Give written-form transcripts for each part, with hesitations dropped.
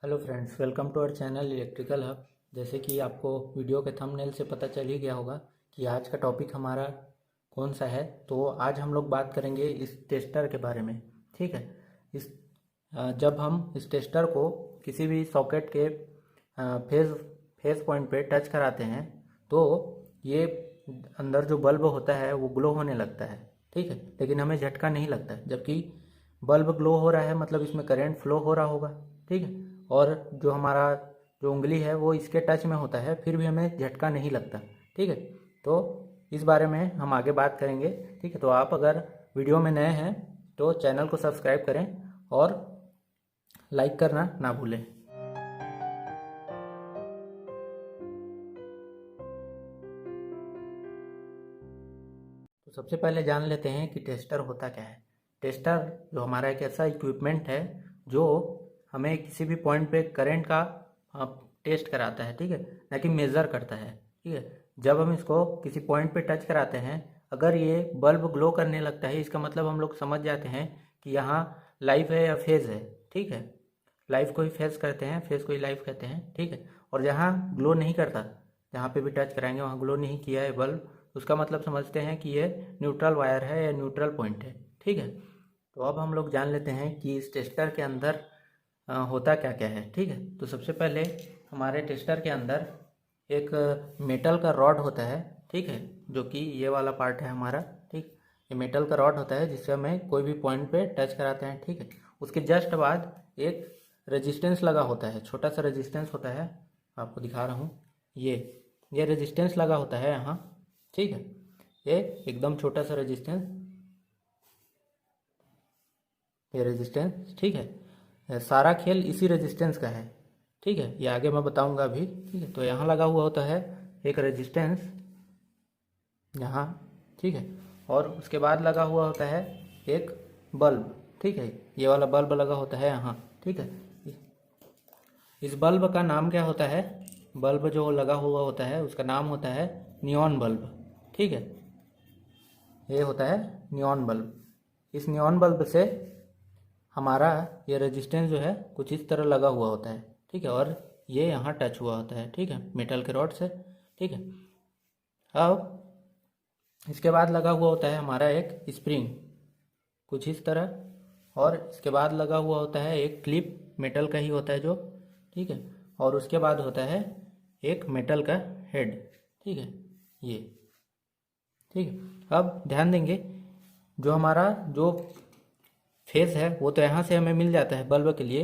Hello friends, welcome to our channel electrical hub. जैसे कि आपको वीडियो के थंबनेल से पता चल ही गया होगा कि आज का टॉपिक हमारा कौन सा है। तो आज हम लोग बात करेंगे इस टेस्टर के बारे में। ठीक है। इस जब हम इस टेस्टर को किसी भी सॉकेट के फेज पॉइंट पे टच कराते हैं तो ये अंदर जो बल्ब होता है वो ग्लो होने लगता है। ठीक है, लेकिन हमें झटका नहीं लगता है, जबकि बल्ब ग्लो हो रहा है मतलब इसमें करंट फ्लो हो रहा होगा। ठीक है, और जो हमारा जो उंगली है वो इसके टच में होता है, फिर भी हमें झटका नहीं लगता। ठीक है, तो इस बारे में हम आगे बात करेंगे। ठीक है, तो आप अगर वीडियो में नए हैं तो चैनल को सब्सक्राइब करें और लाइक करना ना भूलें। तो सबसे पहले जान लेते हैं कि टेस्टर होता क्या है। टेस्टर जो हमारा एक ऐसा इक्विपमेंट है जो हमें किसी भी पॉइंट पे करंट का टेस्ट कराता है। ठीक है, ना कि मेज़र करता है। ठीक है, जब हम इसको किसी पॉइंट पे टच कराते हैं, अगर ये बल्ब ग्लो करने लगता है, इसका मतलब हम लोग समझ जाते हैं कि यहाँ लाइफ है या फेज़ है। ठीक है, लाइफ को ही फेज़ कहते हैं, फेज़ को ही लाइफ कहते हैं। ठीक है, और जहाँ ग्लो नहीं करता, जहाँ पे भी टच कराएंगे वहाँ ग्लो नहीं किया है बल्ब, उसका मतलब समझते हैं कि ये न्यूट्रल वायर है या न्यूट्रल पॉइंट है। ठीक है, तो अब हम लोग जान लेते हैं कि इस टेस्टर के अंदर होता क्या क्या है। ठीक है, तो सबसे पहले हमारे टेस्टर के अंदर एक मेटल का रॉड होता है। ठीक है, जो कि ये वाला पार्ट है हमारा। ठीक, ये मेटल का रॉड होता है जिससे हमें कोई भी पॉइंट पे टच कराते हैं। ठीक है, उसके जस्ट बाद एक रेजिस्टेंस लगा होता है, छोटा सा रेजिस्टेंस होता है, आपको दिखा रहा हूँ। ये रेजिस्टेंस लगा होता है यहाँ। ठीक है, ये एकदम छोटा सा रेजिस्टेंस, ये रेजिस्टेंस। ठीक है, सारा खेल इसी रेजिस्टेंस का है। ठीक है, ये आगे मैं बताऊंगा अभी। ठीक है, तो यहाँ लगा हुआ होता है एक रेजिस्टेंस यहाँ। ठीक है, और उसके बाद लगा हुआ होता है एक बल्ब। ठीक है, ये वाला बल्ब लगा होता है यहाँ। ठीक है, इस बल्ब का नाम क्या होता है? बल्ब जो लगा हुआ होता है उसका नाम होता है नियॉन बल्ब। ठीक है, ये होता है नियॉन बल्ब। इस नियॉन बल्ब से हमारा ये रेजिस्टेंस जो है कुछ इस तरह लगा हुआ होता है। ठीक है, और ये यहाँ टच हुआ होता है। ठीक है, मेटल के रॉड से। ठीक है, अब इसके बाद लगा हुआ होता है हमारा एक स्प्रिंग कुछ इस तरह, और इसके बाद लगा हुआ होता है एक क्लिप, मेटल का ही होता है जो। ठीक है, और उसके बाद होता है एक मेटल का हेड। ठीक है, ये। ठीक है, अब ध्यान देंगे, जो हमारा जो फेस है वो तो यहाँ से हमें मिल जाता है बल्ब के लिए।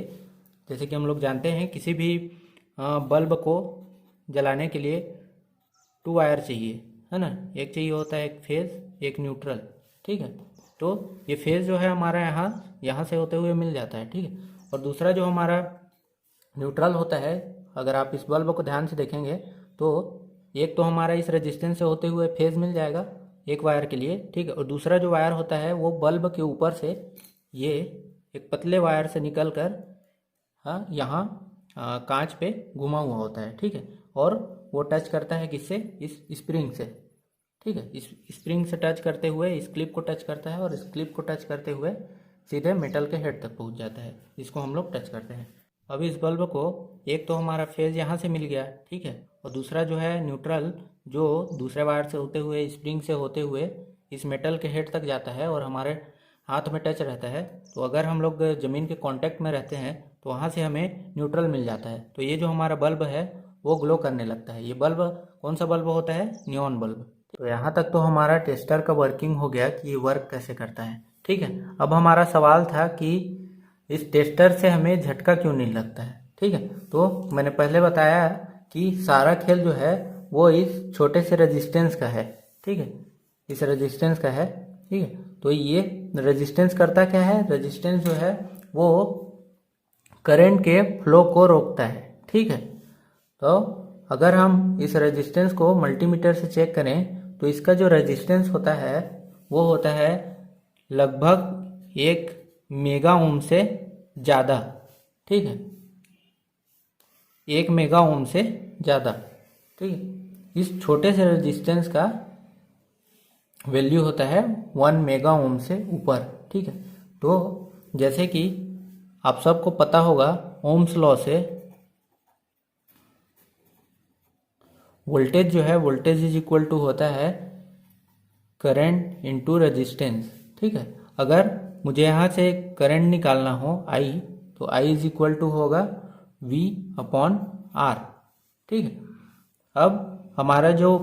जैसे कि हम लोग जानते हैं किसी भी बल्ब को जलाने के लिए 2 वायर चाहिए, है ना। एक चाहिए होता है एक फेज, एक न्यूट्रल। ठीक है, तो ये फेज जो है हमारा यहाँ से होते हुए मिल जाता है। ठीक है, और दूसरा जो हमारा न्यूट्रल होता है, अगर आप इस बल्ब को ध्यान से देखेंगे तो एक तो हमारा इस रेजिस्टेंस से होते हुए फेज मिल जाएगा एक वायर के लिए। ठीक है, और दूसरा जो वायर होता है वो बल्ब के ऊपर से ये एक पतले वायर से निकल कर यहाँ कांच पे घुमा हुआ होता है। ठीक है, और वो टच करता है किससे? इस स्प्रिंग से। ठीक है, इस स्प्रिंग से टच करते हुए इस क्लिप को टच करता है, और इस क्लिप को टच करते हुए सीधे मेटल के हेड तक पहुंच जाता है, जिसको हम लोग टच करते हैं। अब इस बल्ब को एक तो हमारा फेज यहाँ से मिल गया। ठीक है, और दूसरा जो है न्यूट्रल, जो दूसरे वायर से होते हुए स्प्रिंग से होते हुए इस मेटल के हेड तक जाता है और हमारे हाथ में टच रहता है। तो अगर हम लोग ज़मीन के कांटेक्ट में रहते हैं तो वहाँ से हमें न्यूट्रल मिल जाता है। तो ये जो हमारा बल्ब है वो ग्लो करने लगता है। ये बल्ब कौन सा बल्ब होता है? Neon bulb. तो यहाँ तक तो हमारा टेस्टर का वर्किंग हो गया कि ये वर्क कैसे करता है। ठीक है, अब हमारा सवाल था कि इस टेस्टर से हमें झटका क्यों नहीं लगता है। ठीक है, तो मैंने पहले बताया कि सारा खेल जो है वो इस छोटे से रेजिस्टेंस का है। ठीक है, इस रेजिस्टेंस का है। ठीक है, तो ये रेजिस्टेंस करता क्या है? रेजिस्टेंस जो है वो करंट के फ्लो को रोकता है। ठीक है, तो अगर हम इस रेजिस्टेंस को मल्टीमीटर से चेक करें तो इसका जो रेजिस्टेंस होता है वो होता है लगभग 1 मेगा ओम से ज़्यादा। ठीक है, 1 मेगा ओम से ज़्यादा। ठीक है, इस छोटे से रेजिस्टेंस का वैल्यू होता है 1 मेगा ओम से ऊपर। ठीक है, तो जैसे कि आप सबको पता होगा ओम्स लॉ से वोल्टेज जो है, वोल्टेज इज इक्वल टू होता है करंट इनटू रेजिस्टेंस। ठीक है, अगर मुझे यहाँ से करंट निकालना हो I, तो I इज इक्वल टू होगा V अपॉन R। ठीक है, अब हमारा जो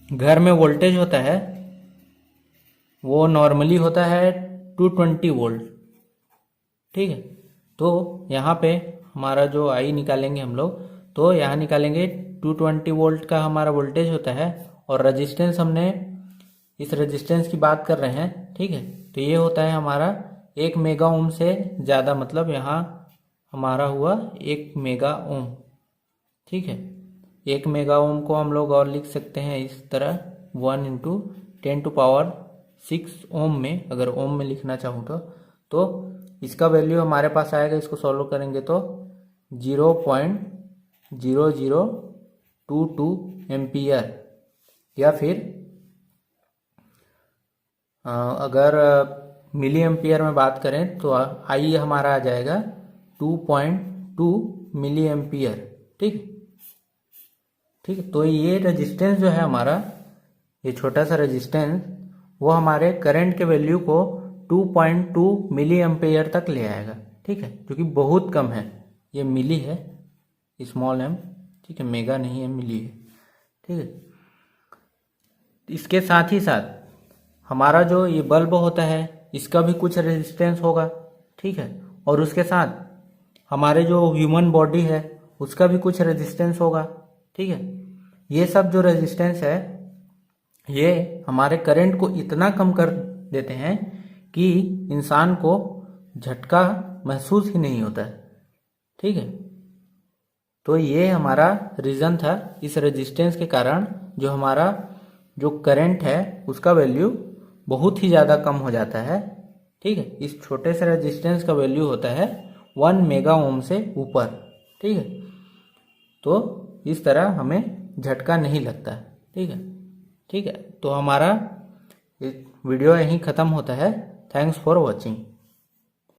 घर में वोल्टेज होता है वो नॉर्मली होता है 220 वोल्ट। ठीक है, तो यहाँ पे हमारा जो I निकालेंगे हम लोग, तो यहाँ निकालेंगे 220 वोल्ट का हमारा वोल्टेज होता है, और रेजिस्टेंस हमने इस रेजिस्टेंस की बात कर रहे हैं। ठीक है, तो ये होता है हमारा 1 मेगा ओम से ज़्यादा, मतलब यहाँ हमारा हुआ 1 मेगा ओम। ठीक है, 1 मेगा ओम को हम लोग और लिख सकते हैं इस तरह 1 इंटू 10⁻6 ओम में, अगर ओम में लिखना चाहूँ तो इसका वैल्यू हमारे पास आएगा, इसको सॉल्व करेंगे तो 0.0022 एम्पियर, या फिर अगर मिली एम्पियर में बात करें तो I हमारा आ जाएगा 2.2 मिली एम्पियर। ठीक है, तो ये रेजिस्टेंस जो है हमारा, ये छोटा सा रेजिस्टेंस, वो हमारे करंट के वैल्यू को 2.2 मिली एम्पियर तक ले आएगा। ठीक है, जो कि बहुत कम है, ये मिली है, स्मॉल m। ठीक है, मेगा नहीं है, मिली है। ठीक है, इसके साथ ही साथ हमारा जो ये बल्ब होता है इसका भी कुछ रेजिस्टेंस होगा। ठीक है, और उसके साथ हमारे जो ह्यूमन बॉडी है उसका भी कुछ रेजिस्टेंस होगा। ठीक है, ये सब जो रेजिस्टेंस है ये हमारे करंट को इतना कम कर देते हैं कि इंसान को झटका महसूस ही नहीं होता है। ठीक है, तो ये हमारा रीज़न था, इस रेजिस्टेंस के कारण जो हमारा जो करंट है उसका वैल्यू बहुत ही ज़्यादा कम हो जाता है। ठीक है, इस छोटे से रेजिस्टेंस का वैल्यू होता है 1 मेगा ओम से ऊपर। ठीक है, तो इस तरह हमें झटका नहीं लगता है। ठीक है, तो हमारा वीडियो यहीं ख़त्म होता है। Thanks for watching.